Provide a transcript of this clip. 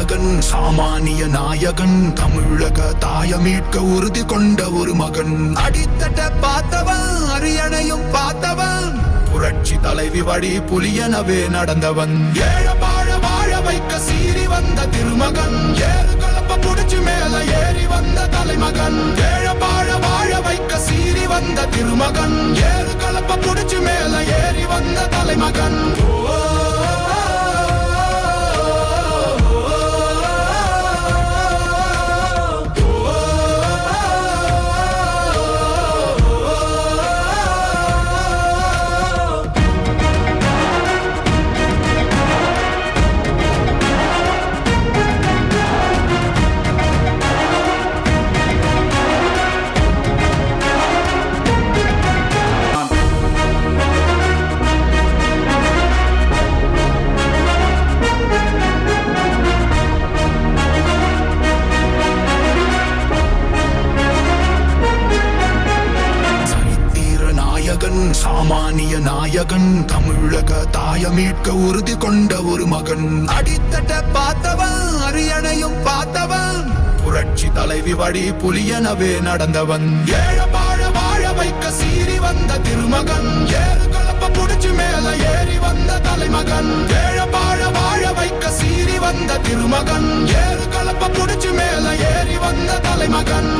நாயகன் சாமானிய நாயகன் தமிழக தாய மீட்க உறுதி கொண்ட ஒரு மகன் அடித்தட்ட பார்த்தவன் அரியணையும் பார்த்தவன் புரட்சி தலைவி வழி புலியனவே நடந்தவன் ஏழ வாழ வாழ வைக்க சீறி வந்த திருமகன் ஏறு கலப்ப புடிச்சு மேல ஏறி வந்த தலைமகன் ஏழ வாழ வாழ வைக்க சீறி வந்த திருமகன் ஏறு கலப்ப புடிச்சு மேல ஏறி வந்த தலைமகன் சாமானிய நாயகன் தமிழக தாய மீட்க உறுதி கொண்ட ஒரு மகன் அடித்தட்ட பார்த்தவன் அரியணையும் பார்த்தவன் புரட்சி தலைவி வழி புலியனவே நடந்தவன் ஏழ வாழ வாழ வைக்க சீறி வந்த திருமகன் ஏறு கலப்ப புடிச்சு மேல ஏறி வந்த தலைமகன் ஏழ வாழ வாழ வைக்க சீறி வந்த திருமகன் ஏறு கலப்ப புடிச்சு மேல ஏறி வந்த தலைமகன்